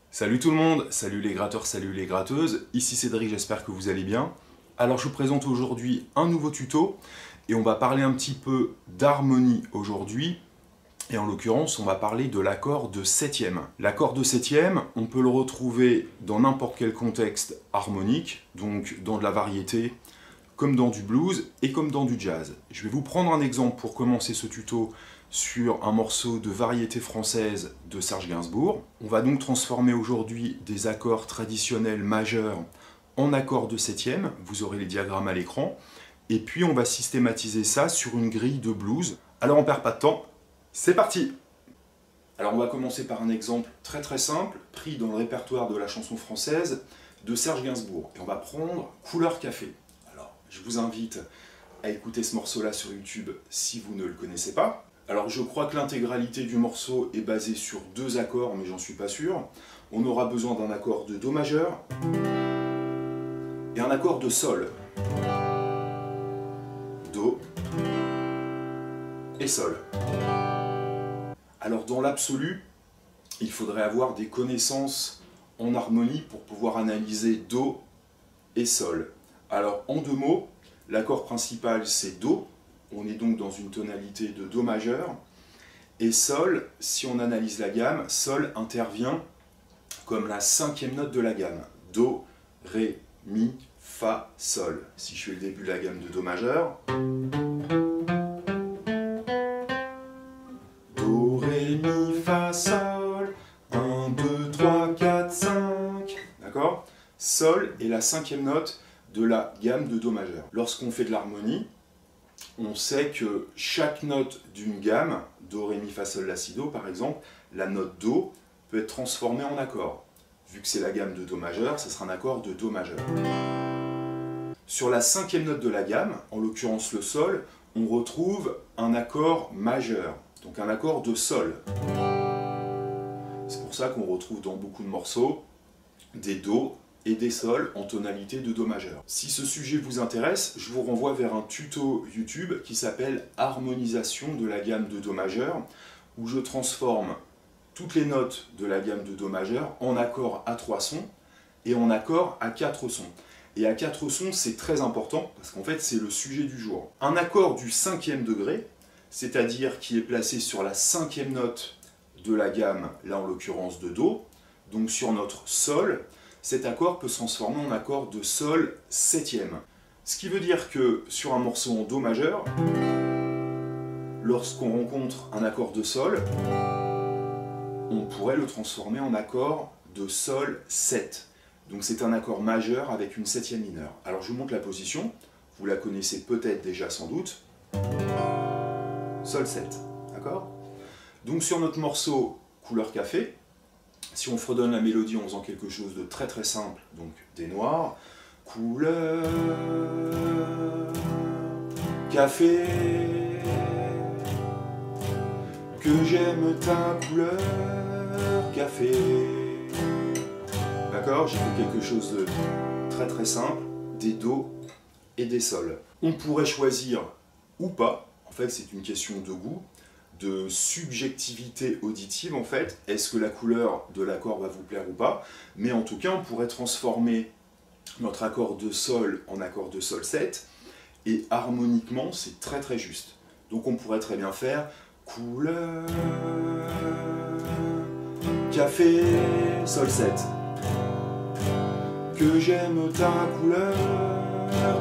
Salut tout le monde, salut les gratteurs, salut les gratteuses, ici Cédric, j'espère que vous allez bien. Alors je vous présente aujourd'hui un nouveau tuto et on va parler un petit peu d'harmonie aujourd'hui. Et en l'occurrence, on va parler de l'accord de septième. L'accord de septième, on peut le retrouver dans n'importe quel contexte harmonique, donc dans de la variété, comme dans du blues et comme dans du jazz. Je vais vous prendre un exemple pour commencer ce tuto sur un morceau de variété française de Serge Gainsbourg. On va donc transformer aujourd'hui des accords traditionnels majeurs en accords de septième. Vous aurez les diagrammes à l'écran. Et puis on va systématiser ça sur une grille de blues. Alors on perd pas de temps, c'est parti! Alors on va commencer par un exemple très simple, pris dans le répertoire de la chanson française de Serge Gainsbourg. Et on va prendre Couleur Café. Alors je vous invite à écouter ce morceau-là sur YouTube si vous ne le connaissez pas. Alors je crois que l'intégralité du morceau est basée sur deux accords, mais j'en suis pas sûr. On aura besoin d'un accord de Do majeur et un accord de Sol. Do et Sol. Alors dans l'absolu, il faudrait avoir des connaissances en harmonie pour pouvoir analyser Do et Sol. Alors en deux mots, l'accord principal c'est Do. On est donc dans une tonalité de Do majeur. Et Sol, si on analyse la gamme, Sol intervient comme la cinquième note de la gamme. Do, Ré, Mi, Fa, Sol. Si je fais le début de la gamme de Do majeur. Do, Ré, Mi, Fa, Sol. 1, 2, 3, 4, 5. D'accord? Sol est la cinquième note de la gamme de Do majeur. Lorsqu'on fait de l'harmonie, on sait que chaque note d'une gamme, Do, Ré, Mi, Fa, Sol, La, Si, Do par exemple, la note Do peut être transformée en accord. Vu que c'est la gamme de Do majeur, ce sera un accord de Do majeur. Sur la cinquième note de la gamme, en l'occurrence le Sol, on retrouve un accord majeur, donc un accord de Sol. C'est pour ça qu'on retrouve dans beaucoup de morceaux des Do et des Sol en tonalité de Do majeur. Si ce sujet vous intéresse, je vous renvoie vers un tuto YouTube qui s'appelle Harmonisation de la gamme de Do majeur, où je transforme toutes les notes de la gamme de Do majeur en accords à 3 sons et en accords à 4 sons. Et à 4 sons, c'est très important, parce qu'en fait, c'est le sujet du jour. Un accord du 5e degré, c'est-à-dire qui est placé sur la 5e note de la gamme, là en l'occurrence de Do, donc sur notre Sol, cet accord peut se transformer en accord de Sol septième. Ce qui veut dire que sur un morceau en Do majeur, lorsqu'on rencontre un accord de Sol, on pourrait le transformer en accord de Sol 7. Donc c'est un accord majeur avec une septième mineure. Alors je vous montre la position, vous la connaissez peut-être déjà sans doute. Sol 7, d'accord? Donc sur notre morceau Couleur Café, si on fredonne la mélodie en faisant quelque chose de très simple, donc des noirs, couleur, café, que j'aime ta couleur, café. D'accord? J'ai fait quelque chose de très simple, des Do et des Sol. On pourrait choisir ou pas, en fait c'est une question de goût, de subjectivité auditive en fait, est-ce que la couleur de l'accord va vous plaire ou pas, mais en tout cas on pourrait transformer notre accord de Sol en accord de Sol 7, et harmoniquement c'est très juste. Donc on pourrait très bien faire couleur, café, Sol 7, que j'aime ta couleur,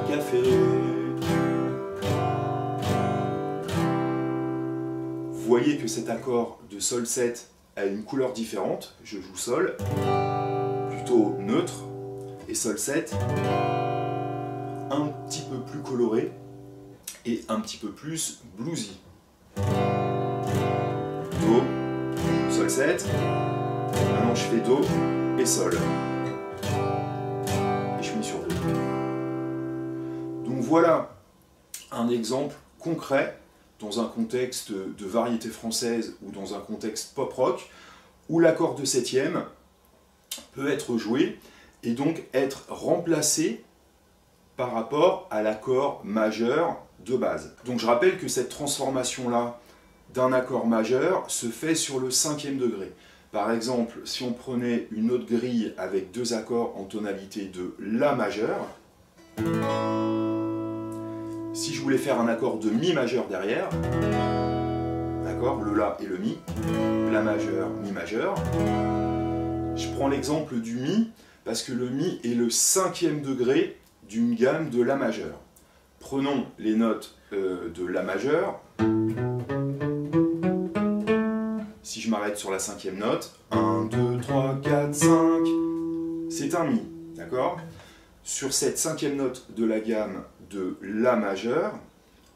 café. Vous voyez que cet accord de Sol 7 a une couleur différente. Je joue Sol, plutôt neutre, et Sol 7, un petit peu plus coloré et un petit peu plus bluesy. Do, Sol 7, maintenant je fais Do et Sol. Et je finis sur Do. Donc voilà un exemple concret dans un contexte de variété française ou dans un contexte pop-rock, où l'accord de septième peut être joué et donc être remplacé par rapport à l'accord majeur de base. Donc je rappelle que cette transformation-là d'un accord majeur se fait sur le 5e degré. Par exemple, si on prenait une autre grille avec deux accords en tonalité de La majeur, si je voulais faire un accord de Mi majeur derrière, d'accord, le La et le Mi, La majeur, Mi majeur, je prends l'exemple du Mi, parce que le Mi est le 5e degré d'une gamme de La majeur. Prenons les notes de La majeur. Si je m'arrête sur la 5e note, 1, 2, 3, 4, 5, c'est un Mi, d'accord? Sur cette 5e note de la gamme de La majeur,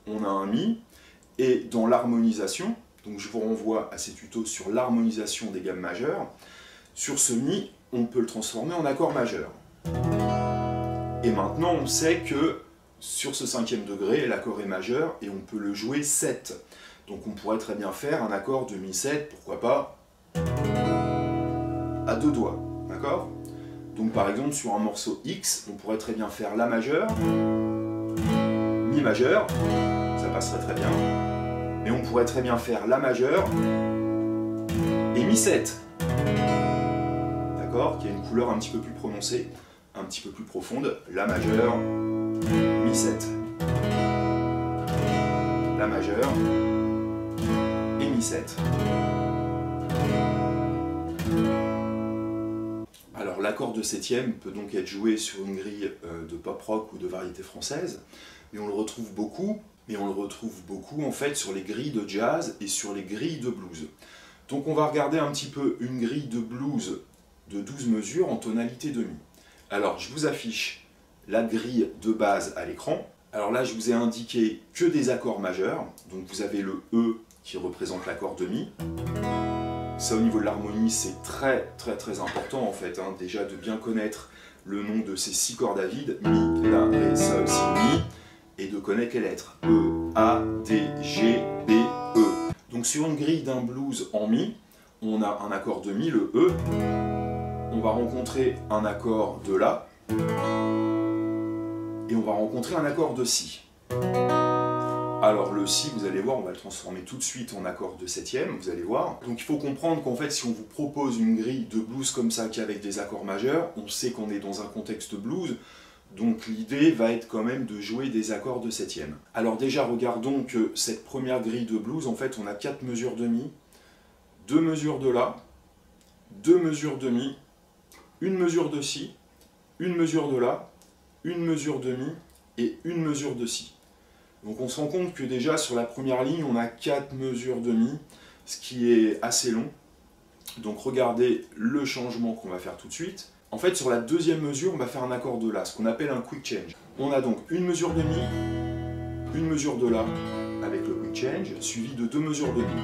on a un Mi, et dans l'harmonisation, donc je vous renvoie à ces tutos sur l'harmonisation des gammes majeures, sur ce Mi, on peut le transformer en accord majeur. Et maintenant, on sait que sur ce 5e degré, l'accord est majeur et on peut le jouer 7. Donc on pourrait très bien faire un accord de Mi 7, pourquoi pas, à deux doigts, d'accord? Donc par exemple, sur un morceau X, on pourrait très bien faire La majeur, Mi majeur, ça passerait très bien, mais on pourrait très bien faire La majeur et Mi 7, d'accord? Qui a une couleur un petit peu plus prononcée, un petit peu plus profonde, La majeur, Mi 7, La majeur, et Mi 7. Alors l'accord de 7e peut donc être joué sur une grille de pop rock ou de variété française, mais on le retrouve beaucoup, en fait sur les grilles de jazz et sur les grilles de blues. Donc on va regarder un petit peu une grille de blues de 12 mesures en tonalité de Mi. Alors je vous affiche la grille de base à l'écran. Alors là je vous ai indiqué que des accords majeurs, donc vous avez le E qui représente l'accord de Mi. Ça au niveau de l'harmonie c'est très important en fait, hein, déjà de bien connaître le nom de ces 6 cordes à vide, Mi, La, Ré, Sol, Si, Mi, et de connaître les lettres E, A, D, G, B, E. Donc sur une grille d'un blues en Mi, on a un accord de Mi, le E, on va rencontrer un accord de La, et on va rencontrer un accord de Si. Alors le Si, vous allez voir, on va le transformer tout de suite en accord de 7e, vous allez voir. Donc il faut comprendre qu'en fait, si on vous propose une grille de blues comme ça, qui est avec des accords majeurs, on sait qu'on est dans un contexte blues, donc l'idée va être quand même de jouer des accords de 7e. Alors déjà, regardons que cette première grille de blues, en fait, on a 4 mesures de Mi, 2 mesures de La, 2 mesures de Mi, une mesure de Si, une mesure de La, une mesure de Mi et une mesure de Si. Donc on se rend compte que déjà sur la première ligne, on a 4 mesures de Mi, ce qui est assez long. Donc regardez le changement qu'on va faire tout de suite. En fait, sur la deuxième mesure, on va faire un accord de La, ce qu'on appelle un quick change. On a donc une mesure de Mi, une mesure de La avec le quick change, suivi de 2 mesures de Mi.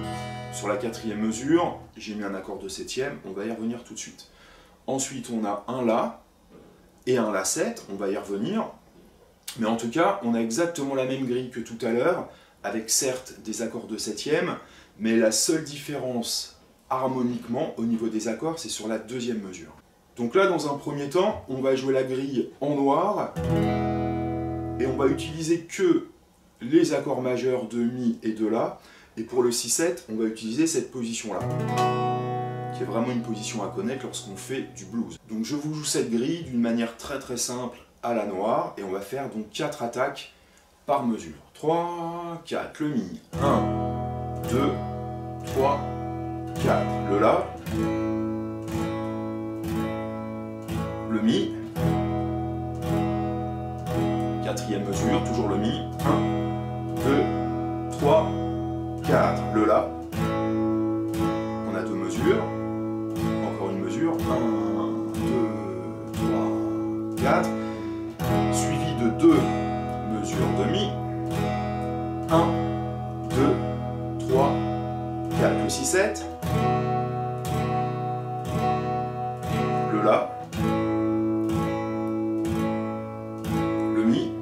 Sur la 4e mesure, j'ai mis un accord de 7e, on va y revenir tout de suite. Ensuite, on a un La et un La 7, on va y revenir. Mais en tout cas, on a exactement la même grille que tout à l'heure, avec certes des accords de 7e, mais la seule différence harmoniquement au niveau des accords, c'est sur la 2e mesure. Donc là, dans un premier temps, on va jouer la grille en noir, et on va utiliser que les accords majeurs de Mi et de La, et pour le 6-7, on va utiliser cette position-là, qui est vraiment une position à connaître lorsqu'on fait du blues. Donc je vous joue cette grille d'une manière très simple, à la noire, et on va faire donc 4 attaques par mesure. 3, 4, le Mi, 1, 2, 3, 4, le La, le Mi, 4e mesure, toujours le Mi, 1, 2, 3, 4, le La, on a 2 mesures, encore une mesure, 1, 2, 3, 4, suivi de 2 mesures de Mi, 1, 2, 3, 4, le 6-7, le La, le Mi,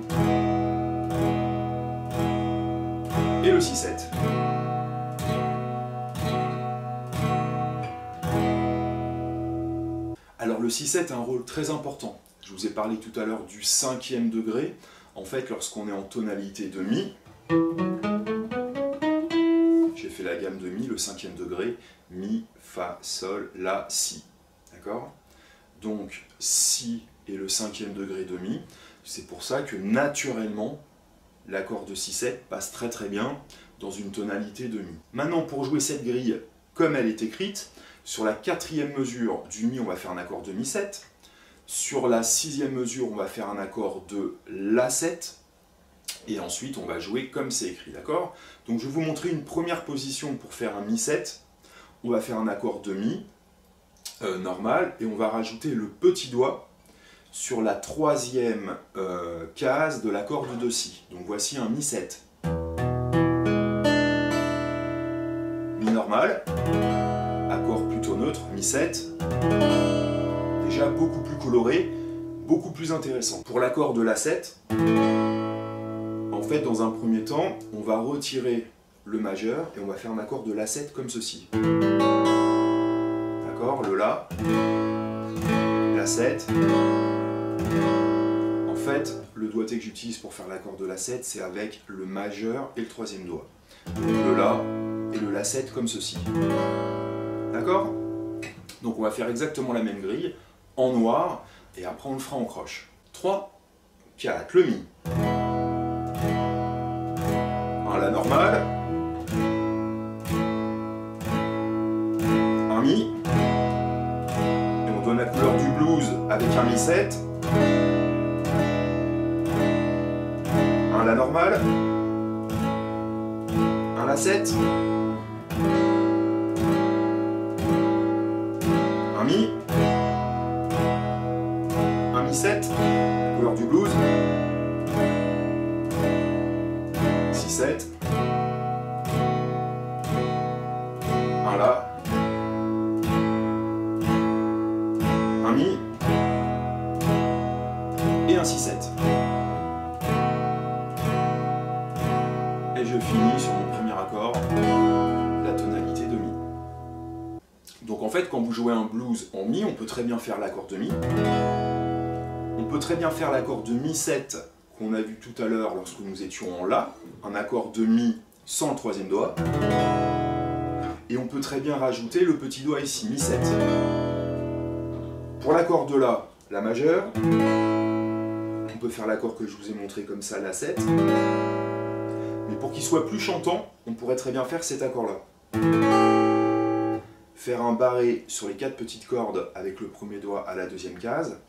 et le 6-7. Alors le 6-7 a un rôle très important. Je Je vous ai parlé tout à l'heure du 5e degré. En fait, lorsqu'on est en tonalité de Mi, j'ai fait la gamme de Mi, le 5e degré, Mi, Fa, Sol, La, Si. D'accord? Donc, Si est le 5e degré de Mi. C'est pour ça que naturellement, l'accord de Si-7 passe très très bien dans une tonalité de Mi. Maintenant, pour jouer cette grille comme elle est écrite, sur la 4e mesure du Mi, on va faire un accord de Mi7. Sur la 6e mesure, on va faire un accord de La7. Et ensuite, on va jouer comme c'est écrit, d'accord? Donc, je vais vous montrer une première position pour faire un Mi7. On va faire un accord de Mi normal, et on va rajouter le petit doigt sur la 3e case de l'accord de Do-Si. Donc, voici un Mi7. Mi normal, accord plutôt neutre, Mi7. Déjà beaucoup plus coloré, beaucoup plus intéressant. Pour l'accord de La7, en fait, dans un premier temps, on va retirer le majeur et on va faire un accord de La7 comme ceci. D'accord? Le La, La7. En fait, le doigté que j'utilise pour faire l'accord de La7, c'est avec le majeur et le 3e doigt. Donc le La et le La7 comme ceci. D'accord? Donc on va faire exactement la même grille, en noir, et après on le fera en croche. 3, 4, le Mi. Un La normal. Un Mi. Et on donne la couleur du blues avec un Mi7. Un La normal. Un La7. Un Mi. Un Mi7. Couleur du blues. Si-7. Un La. Un Mi. Et un Si-7. Et je finis sur mon premier accord, la tonalité de Mi. Donc en fait, quand vous jouez un blues en Mi, on peut très bien faire l'accord de Mi. On peut très bien faire l'accord de Mi7 qu'on a vu tout à l'heure lorsque nous étions en La, un accord de Mi sans le 3e doigt. Et on peut très bien rajouter le petit doigt ici, Mi7. Pour l'accord de La majeure, on peut faire l'accord que je vous ai montré comme ça, La7. Mais pour qu'il soit plus chantant, on pourrait très bien faire cet accord-là. Faire un barré sur les 4 petites cordes avec le 1er doigt à la 2e case,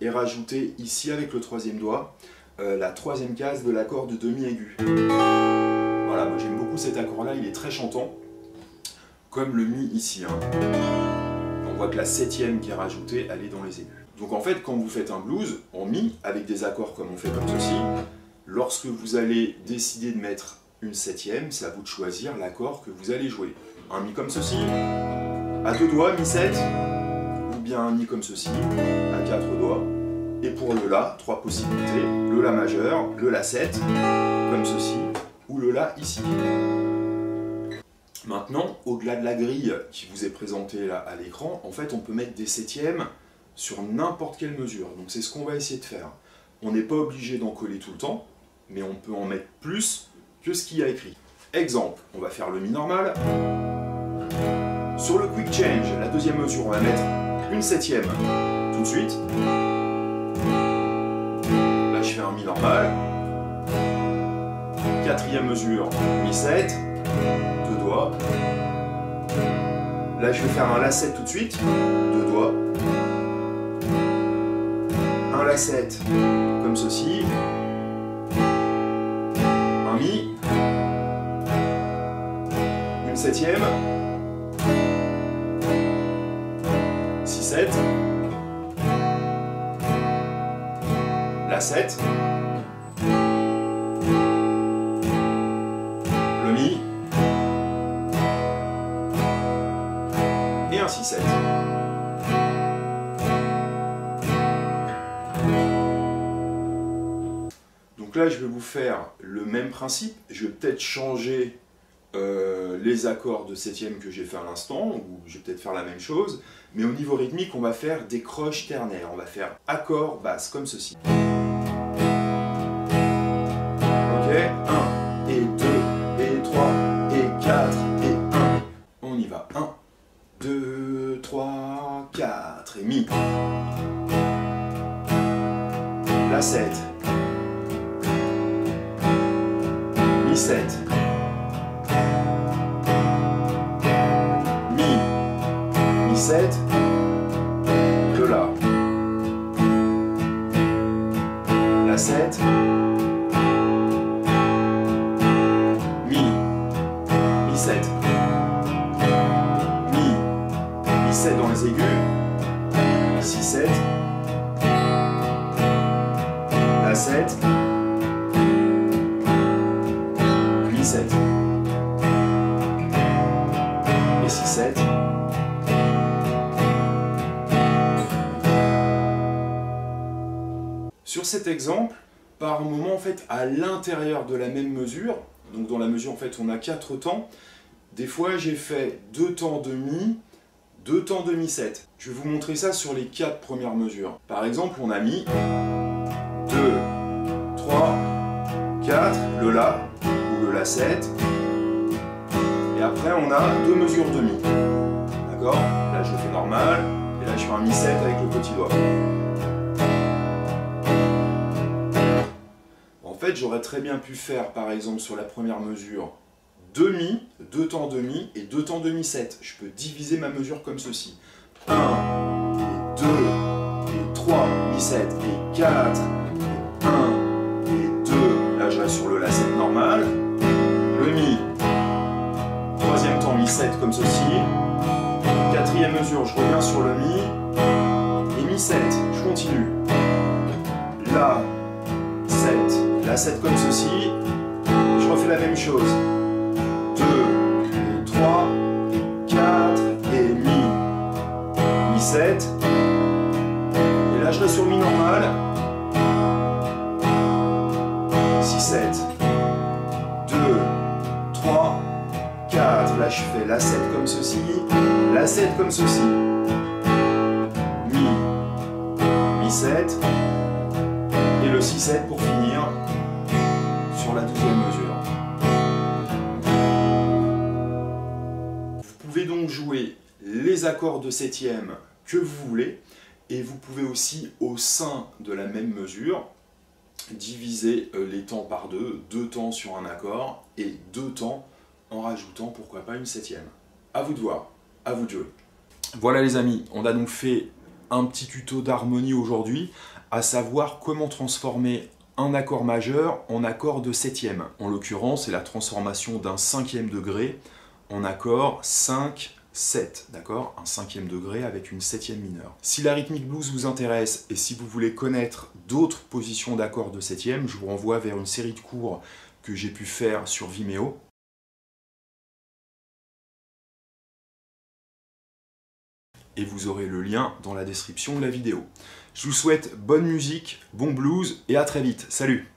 et rajouter ici avec le 3e doigt la 3e case de l'accord de demi aigu. Voilà, moi j'aime beaucoup cet accord-là, il est très chantant, comme le Mi ici. Hein. On voit que la 7e qui est rajoutée, elle est dans les aigus. Donc en fait, quand vous faites un blues en Mi, avec des accords comme on fait comme ceci, lorsque vous allez décider de mettre une 7e, c'est à vous de choisir l'accord que vous allez jouer. Un Mi comme ceci, à 2 doigts, Mi7, ou bien un Mi comme ceci, à 4 doigts. Et pour le La, 3 possibilités, le La majeur, le La7, comme ceci, ou le La ici. Maintenant, au-delà de la grille qui vous est présentée là à l'écran, en fait on peut mettre des 7e sur n'importe quelle mesure. Donc c'est ce qu'on va essayer de faire. On n'est pas obligé d'en coller tout le temps, mais on peut en mettre plus que ce qu'il y a écrit. Exemple, on va faire le Mi normal. Sur le quick change, la 2e mesure, on va mettre une 7e tout de suite. Là, je fais un Mi normal. 4e mesure, Mi7, 2 doigts. Là, je vais faire un La7 tout de suite, 2 doigts. Un La7 comme ceci. Un Mi. Une 7e. 6-7. La7. Le Mi. Et un 6-7. Donc là, je vais vous faire le même principe. Je vais peut-être changer les accords de septième que j'ai fait à l'instant, ou je vais peut-être faire la même chose, mais au niveau rythmique, on va faire des croches ternaires. On va faire accord, basse, comme ceci. Ok, 1, et 2, et 3, et 4, et 1. On y va. 1, 2, 3, 4, et mi. La 7. Mi 7. Mi 7. Le La. La 7. Mi 7. Mi 7 dans les aigus. Si 7. La 7. Mi 7. Et si 7. Sur cet exemple, par moment en fait à l'intérieur de la même mesure, donc dans la mesure en fait on a 4 temps, des fois j'ai fait 2 temps de mi, 2 temps de mi 7. Je vais vous montrer ça sur les 4 premières mesures. Par exemple on a mi, 2, 3, 4, le La ou le La 7, et après on a 2 mesures de mi. D'accord? Là je fais normal, et là je fais un mi 7 avec le petit doigt. En fait, j'aurais très bien pu faire, par exemple, sur la première mesure, 2 mi, 2 temps de mi et 2 temps de mi 7. Je peux diviser ma mesure comme ceci. 1, et 2, et 3, mi 7, et 4, et 1, et 2. Là, je reste sur le La 7 normal. Le mi, troisième temps mi 7 comme ceci. Quatrième mesure, je reviens sur le mi. Et mi 7, je continue. La 7. La 7 comme ceci, je refais la même chose. 2, et 3, et 4, et mi 7. Et là je reste sur mi normal. 6, 7. 2, 3, 4. Là je fais la 7 comme ceci, la 7 comme ceci. Mi 7. Et le 6-7 pour finir sur la 12e mesure. Vous pouvez donc jouer les accords de septième que vous voulez, et vous pouvez aussi, au sein de la même mesure, diviser les temps par deux, 2 temps sur un accord, et 2 temps en rajoutant, pourquoi pas, une septième. À vous de voir, à vous de jouer. Voilà les amis, on a donc fait un petit tuto d'harmonie aujourd'hui, à savoir comment transformer un accord majeur en accord de septième. En l'occurrence, c'est la transformation d'un 5e degré en accord 5, 7, d'accord? Un 5e degré avec une 7e mineure. Si la rythmique blues vous intéresse et si vous voulez connaître d'autres positions d'accords de septième, je vous renvoie vers une série de cours que j'ai pu faire sur Vimeo. Et vous aurez le lien dans la description de la vidéo. Je vous souhaite bonne musique, bon blues et à très vite. Salut!